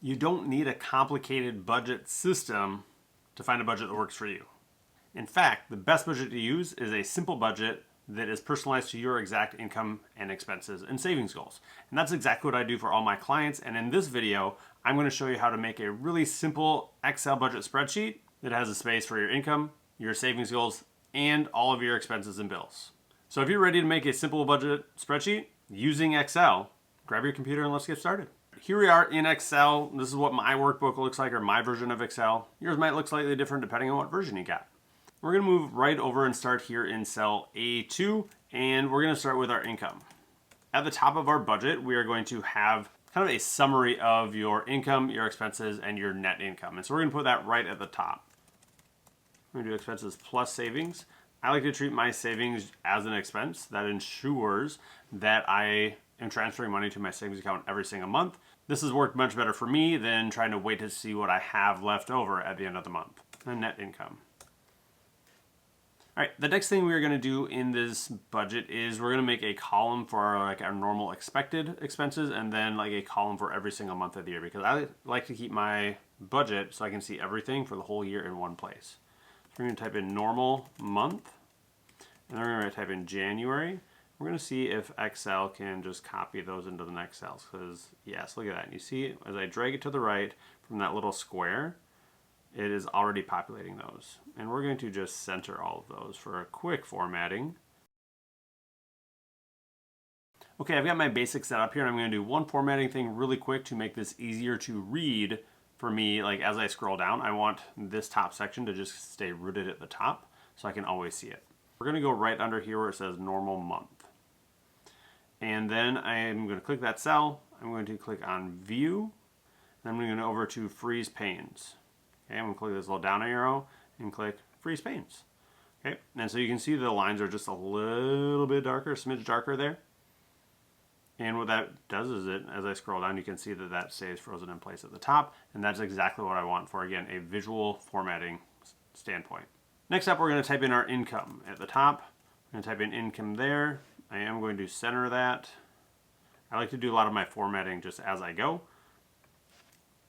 You don't need a complicated budget system to find a budget that works for you. In fact, the best budget to use is a simple budget that is personalized to your exact income and expenses and savings goals. And that's exactly what I do for all my clients. And in this video, I'm going to show you how to make a really simple Excel budget spreadsheet that has a space for your income, your savings goals, and all of your expenses and bills. So if you're ready to make a simple budget spreadsheet using Excel, grab your computer and let's get started. Here we are in Excel. This is what my workbook looks like, or my version of Excel. Yours might look slightly different depending on what version you got. We're going to move right over and start here in cell A2, and we're going to start with our income. At the top of our budget, we are going to have kind of a summary of your income, your expenses, and your net income. And so we're going to put that right at the top. We're going to do expenses plus savings. I like to treat my savings as an expense. That ensures that I am transferring money to my savings account every single month. This has worked much better for me than trying to wait to see what I have left over at the end of the month. And net income. All right, the next thing we're going to do in this budget is we're going to make a column for our normal expected expenses, and then like a column for every single month of the year, because I like to keep my budget so I can see everything for the whole year in one place. So we're going to type in normal month, and then we're going to type in January. We're going to see if Excel can just copy those into the next cells, because yes, look at that. You see, as I drag it to the right from that little square, it is already populating those. And we're going to just center all of those for a quick formatting. Okay, I've got my basics set up here, and I'm going to do one formatting thing really quick to make this easier to read for me. Like as I scroll down, I want this top section to just stay rooted at the top so I can always see it. We're going to go right under here where it says normal month. And then I'm going to click that cell. I'm going to click on view. Then I'm going to go over to freeze panes. Okay, I'm going to click this little down arrow and click freeze panes. Okay, and so you can see the lines are just a little bit darker, a smidge darker there. And what that does is as I scroll down, you can see that that stays frozen in place at the top. And that's exactly what I want for, again, a visual formatting standpoint. Next up, we're going to type in our income at the top. I'm going to type in income there. I am going to center that. I like to do a lot of my formatting just as I go.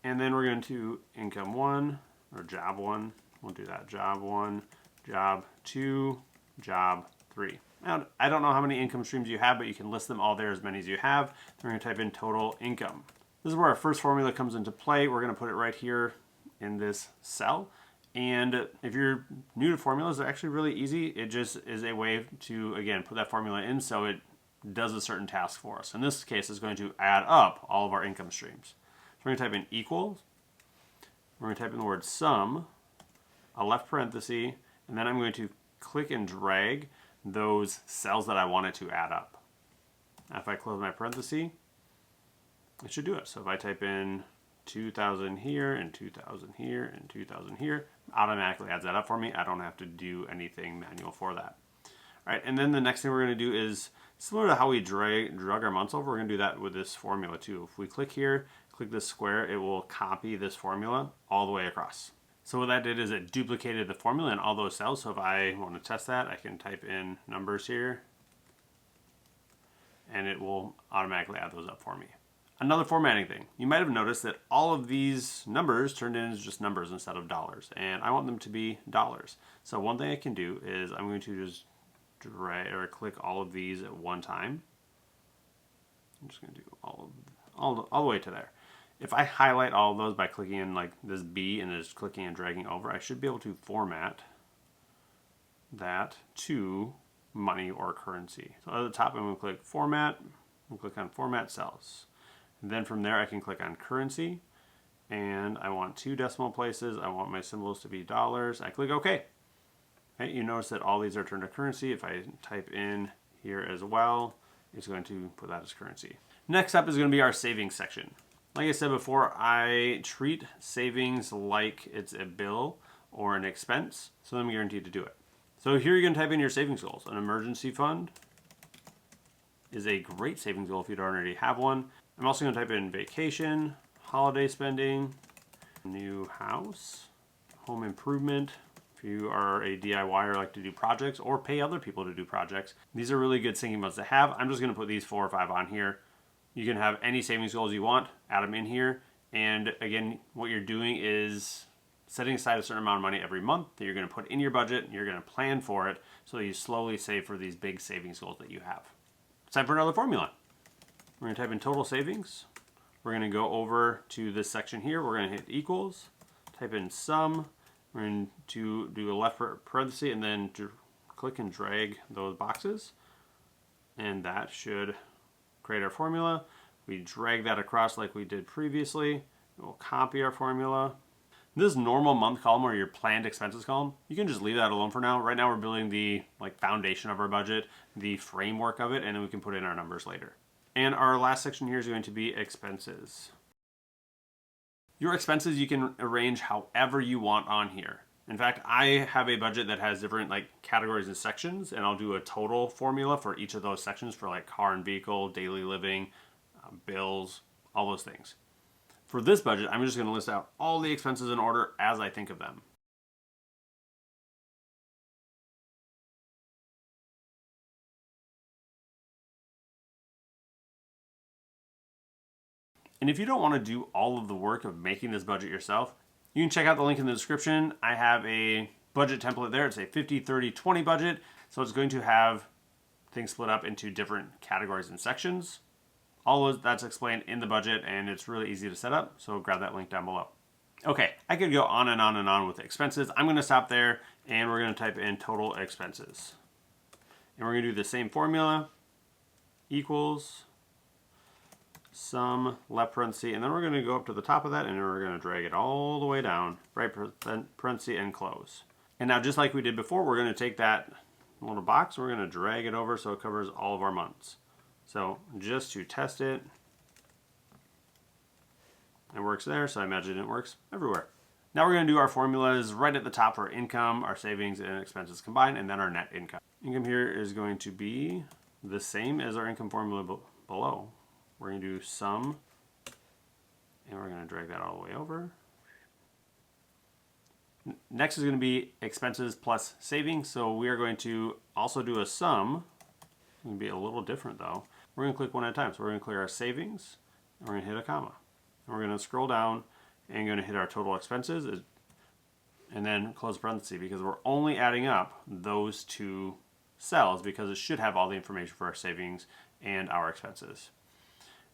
And then we're going to income 1, or job 1. We'll do that. Job 1, job 2, job 3. Now, I don't know how many income streams you have, but you can list them all there, as many as you have. Then we're going to type in total income. This is where our first formula comes into play. We're going to put it right here in this cell. And if you're new to formulas, they're actually really easy. It just is a way to, again, put that formula in so it does a certain task for us. In this case, it's going to add up all of our income streams. So we're going to type in equals. We're going to type in the word sum, a left parenthesis, and then I'm going to click and drag those cells that I wanted to add up. Now, if I close my parenthesis, it should do it. So if I type in 2,000 here and 2,000 here and 2,000 here, automatically adds that up for me. I don't have to do anything manual for that. All right, and then the next thing we're going to do is similar to how we drag our months over. We're going to do that with this formula too. If we click here, click this square, it will copy this formula all the way across. So what that did is it duplicated the formula in all those cells. So if I want to test that, I can type in numbers here, and it will automatically add those up for me. Another formatting thing, you might have noticed that all of these numbers turned in as just numbers instead of dollars, and I want them to be dollars. So one thing I can do is I'm going to just drag or click all of these at one time. I'm just going to do all the way to there. If I highlight all of those by clicking in like this B and just clicking and dragging over, I should be able to format that to money or currency. So at the top, I'm going to click format, and click on format cells. And then from there, I can click on currency, and I want 2 decimal places. I want my symbols to be dollars. I click OK. Okay, you notice that all these are turned to currency. If I type in here as well, it's going to put that as currency. Next up is going to be our savings section. Like I said before, I treat savings like it's a bill or an expense, so I'm guaranteed to do it. So here you're going to type in your savings goals. An emergency fund is a great savings goal if you don't already have one. I'm also going to type in vacation, holiday spending, new house, home improvement. If you are a DIYer, like to do projects or pay other people to do projects, these are really good sinking funds to have. I'm just going to put these 4 or 5 on here. You can have any savings goals you want, add them in here, And again, what you're doing is setting aside a certain amount of money every month that you're going to put in your budget, and you're going to plan for it so that you slowly save for these big savings goals that you have. It's time for another formula. We're going to type in total savings. We're going to go over to this section here. We're going to hit equals, type in sum. We're going to do a left parenthesis and then click and drag those boxes. And that should create our formula. We drag that across like we did previously. We'll copy our formula. This normal month column or your planned expenses column, you can just leave that alone for now. Right now we're building the foundation of our budget, the framework of it, and then we can put in our numbers later. And our last section here is going to be expenses. Your expenses you can arrange however you want on here. In fact, I have a budget that has different categories and sections, and I'll do a total formula for each of those sections for car and vehicle, daily living, bills, all those things. For this budget, I'm just going to list out all the expenses in order as I think of them. And if you don't want to do all of the work of making this budget yourself, you can check out the link in the description. I have a budget template there. It's a 50, 30, 20 budget. So it's going to have things split up into different categories and sections. All of that's explained in the budget, and it's really easy to set up. So grab that link down below. Okay, I could go on and on and on with expenses. I'm going to stop there, and we're going to type in total expenses. And we're going to do the same formula, equals sum, left parenthesis, and then we're going to go up to the top of that, and we're going to drag it all the way down, right parenthesis, and close. And now, just like we did before, we're going to take that little box, we're going to drag it over so it covers all of our months. So just to test it, it works there, so I imagine it works everywhere. Now we're going to do our formulas right at the top for income, our savings, and expenses combined, and then our net income. Income here is going to be the same as our income formula below. We're going to do sum, and we're going to drag that all the way over. Next is going to be expenses plus savings, so we are going to also do a sum. It's going to be a little different though. We're going to click one at a time. So we're going to clear our savings, and we're going to hit a comma. And we're going to scroll down and going to hit our total expenses, and then close parentheses because we're only adding up those two cells because it should have all the information for our savings and our expenses.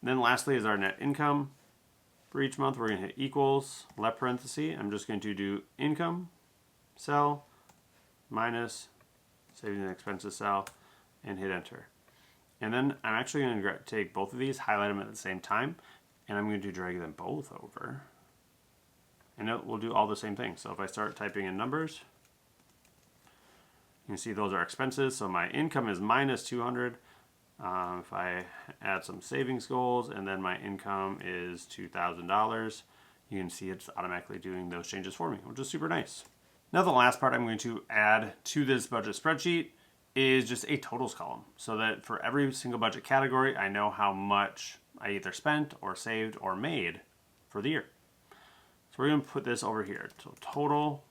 And then lastly is our net income. For each month, we're going to hit equals, left parenthesis. I'm just going to do income cell minus savings and expenses cell and hit enter. And then I'm actually going to take both of these, highlight them at the same time, and I'm going to drag them both over. And it will do all the same thing. So if I start typing in numbers, you can see those are expenses. So my income is minus 200. If I add some savings goals and then my income is $2,000, you can see it's automatically doing those changes for me, which is super nice. Now the last part I'm going to add to this budget spreadsheet is just a totals column so that for every single budget category, I know how much I either spent or saved or made for the year. So we're going to put this over here. So total.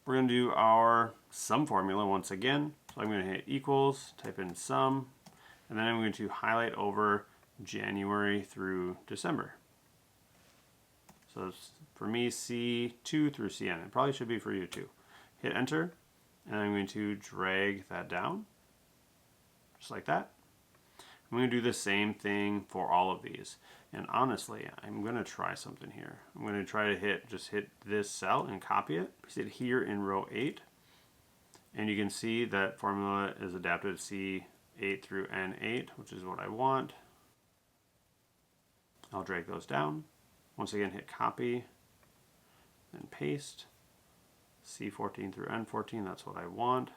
We're going to do our sum formula once again. So I'm going to hit equals, type in sum, and then I'm going to highlight over January through December. So for me, C2 through CN. It probably should be for you too. Hit enter, and I'm going to drag that down, just like that. I'm going to do the same thing for all of these. And honestly, I'm going to try something here. I'm going to try to just hit this cell and copy it. Sit here in row 8. And you can see that formula is adapted C8 through N8, which is what I want. I'll drag those down. Once again, hit copy and paste. C14 through N14, that's what I want.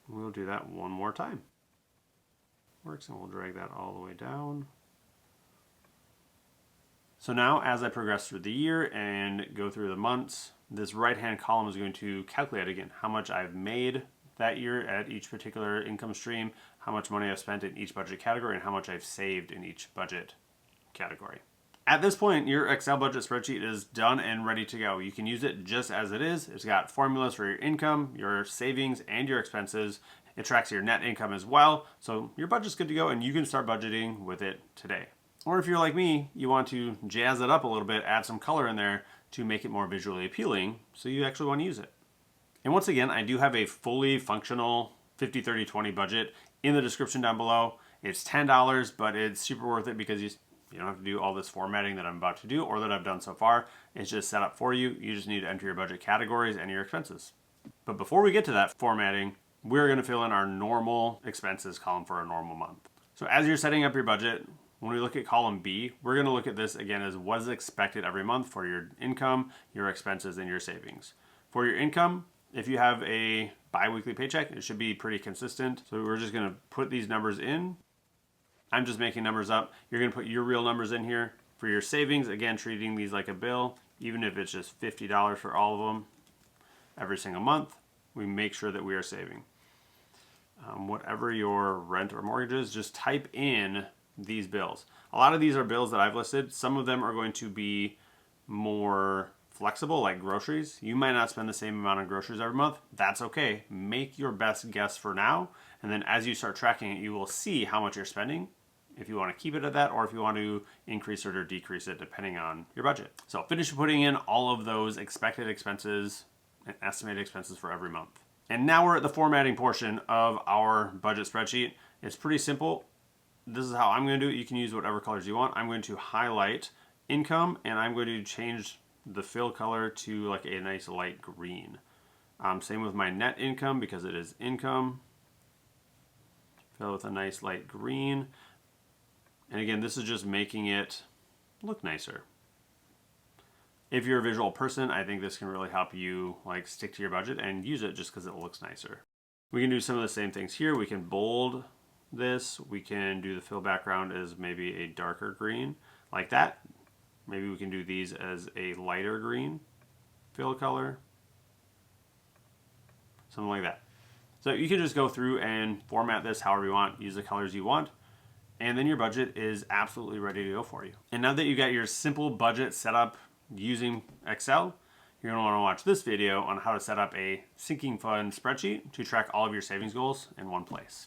We'll do that one more time. Works, and we'll drag that all the way down. So now as I progress through the year and go through the months, this right-hand column is going to calculate again how much I've made that year at each particular income stream, how much money I've spent in each budget category, and how much I've saved in each budget category. At this point, your Excel budget spreadsheet is done and ready to go. You can use it just as it is. It's got formulas for your income, your savings, and your expenses, It tracks your net income as well. So your budget's good to go and you can start budgeting with it today. Or if you're like me, you want to jazz it up a little bit, add some color in there to make it more visually appealing, so you actually want to use it. And once again, I do have a fully functional 50-30-20 budget in the description down below. It's $10, but it's super worth it because you don't have to do all this formatting that I'm about to do or that I've done so far. It's just set up for you. You just need to enter your budget categories and your expenses. But before we get to that formatting, we're going to fill in our normal expenses column for a normal month. So as you're setting up your budget, when we look at column B, we're going to look at this again as what is expected every month for your income, your expenses, and your savings. For your income, if you have a bi-weekly paycheck, it should be pretty consistent. So we're just going to put these numbers in. I'm just making numbers up. You're going to put your real numbers in here. For your savings, again, treating these like a bill, even if it's just $50 for all of them every single month, we make sure that we are saving. Whatever your rent or mortgage is, just type in these bills. A lot of these are bills that I've listed. Some of them are going to be more flexible, like groceries. You might not spend the same amount on groceries every month. That's okay. Make your best guess for now. And then as you start tracking it, you will see how much you're spending, if you want to keep it at that, or if you want to increase it or decrease it depending on your budget. So finish putting in all of those expected expenses and estimated expenses for every month. And now we're at the formatting portion of our budget spreadsheet. It's pretty simple. This is how I'm going to do it. You can use whatever colors you want. I'm going to highlight income and I'm going to change the fill color to like a nice light green. Same with my net income because it is income. Fill with a nice light green. And again, this is just making it look nicer. If you're a visual person, I think this can really help you like stick to your budget and use it just because it looks nicer. We can do some of the same things here. We can bold this. We can do the fill background as maybe a darker green like that. Maybe we can do these as a lighter green fill color. Something like that. So you can just go through and format this however you want, use the colors you want, and then your budget is absolutely ready to go for you. And now that you got your simple budget set up using Excel, you're going to want to watch this video on how to set up a sinking fund spreadsheet to track all of your savings goals in one place.